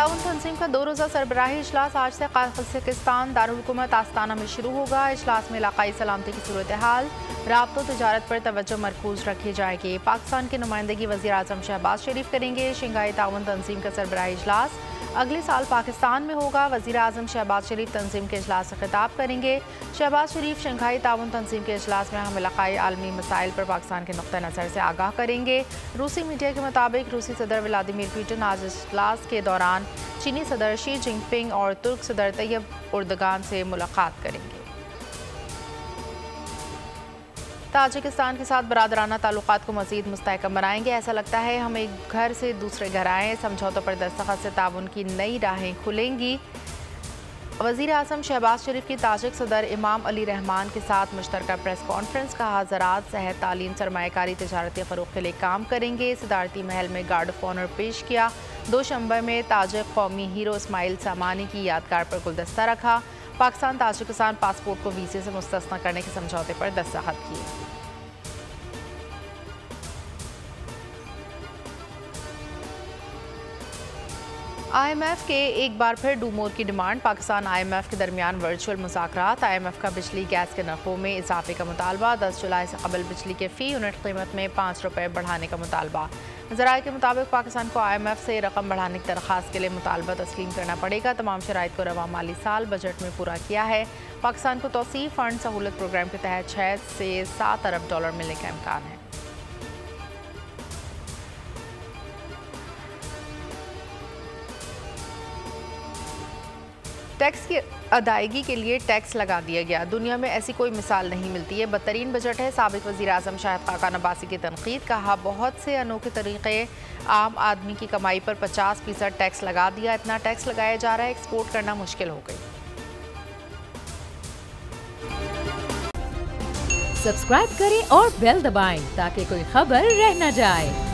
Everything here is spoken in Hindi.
ताउन तंजीम का 2 रोज़ा सरबराही इजलास आज से कज़ाकिस्तान दारुल हुकूमत आस्ताना में शुरू होगा। इजलास में इलाकाई सलामती की सूरत हाल, राब्तों तजारत पर तवज्जो मरकूज रखी जाएगी। पाकिस्तान की नुमाइंदगी वज़ीर आज़म शहबाज शरीफ करेंगे। शंघाई ताउन तंजीम का सरबराही इजलास अगले साल पाकिस्तान में होगा। वज़ीर आज़म शहबाज शरीफ तंजीम के इजलास से खिताब करेंगे। शहबाज शरीफ शंघाई ताउन तंजीम के इजलास में हम इलाकाई आलमी मसाइल पर पाकिस्तान के नुक्ता नज़र से आगाह करेंगे। रूसी मीडिया के मुताबिक रूसी सदर व्लादिमीर पुतिन आज इजलास के दौरान चीनी सदर शी जिनपिंग और तुर्क सदर तैयब उर्दगान से मुलाकात करेंगे। ताजिकिस्तान के साथ बरादराना ताल्लुकात को मज़ीद मुस्तहकम बनाएंगे। ऐसा लगता है हम एक घर से दूसरे घर आए। समझौतों पर दस्तखत से ताउन की नई राहें खुलेंगी। वज़ीर आज़म शहबाज शरीफ की ताजिक सदर इमाम अली रहमान के साथ मुश्तरका प्रेस कॉन्फ्रेंस का ज़राअत, सेहत, तालीम, सरमायाकारी, तजारती फ़रोग़ के लिए काम करेंगे। सदारती महल में गार्ड ऑफ ऑनर पेश किया। दोशंबे में ताजिक कौमी हीरो इस्माइल सामानी की यादगार पर गुलदस्ता रखा। पाकिस्तान ताजिकिस्तान पासपोर्ट को वीज़े से मुस्तस्ना करने के समझौते पर दस्तखत किए। IMF के एक बार फिर डू मोर की डिमांड। पाकिस्तान IMF के दरमियान वर्चुअल मुज़ाकरात। IMF का बिजली गैस के नरखों में इजाफे का मुतालबा। 10 जुलाई से कबल बिजली के फ़ी यूनिट कीमत में 5 रुपये बढ़ाने का मुतालबा। ज़राए के मुताबिक पाकिस्तान को IMF से रकम बढ़ाने की दरख्वास्त के लिए मुतालबा तस्लीम करना पड़ेगा। तमाम शराइत को रवा माली साल बजट में पूरा किया है। पाकिस्तान को तौसीफ़ फ़ंड सहूलत प्रोग्राम के तहत 6 से 7 अरब डॉलर मिलने का इम्कान है। टैक्स की अदायगी के लिए टैक्स लगा दिया गया। दुनिया में ऐसी कोई मिसाल नहीं मिलती है। बदतरीन बजट है। साबिक़ वज़ीर आज़म शाहिद खाकान अब्बासी की तनकीद। कहा बहुत से अनोखे तरीक़े आम आदमी की कमाई पर 50% टैक्स लगा दिया। इतना टैक्स लगाया जा रहा है, एक्सपोर्ट करना मुश्किल हो गई। सब्सक्राइब करें और बेल दबाएं ताकि कोई खबर रह न जाए।